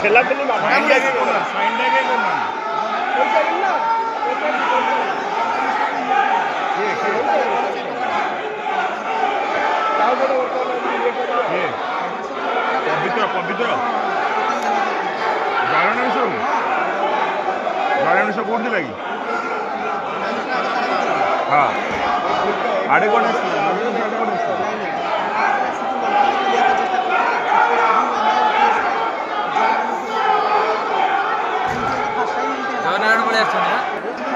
ठेला ठेली ना साइन डागे करना पवित्र पवित्र गाड़ी सब कौन लगी हाँ आड़े कौन जगन्नाथ पड़े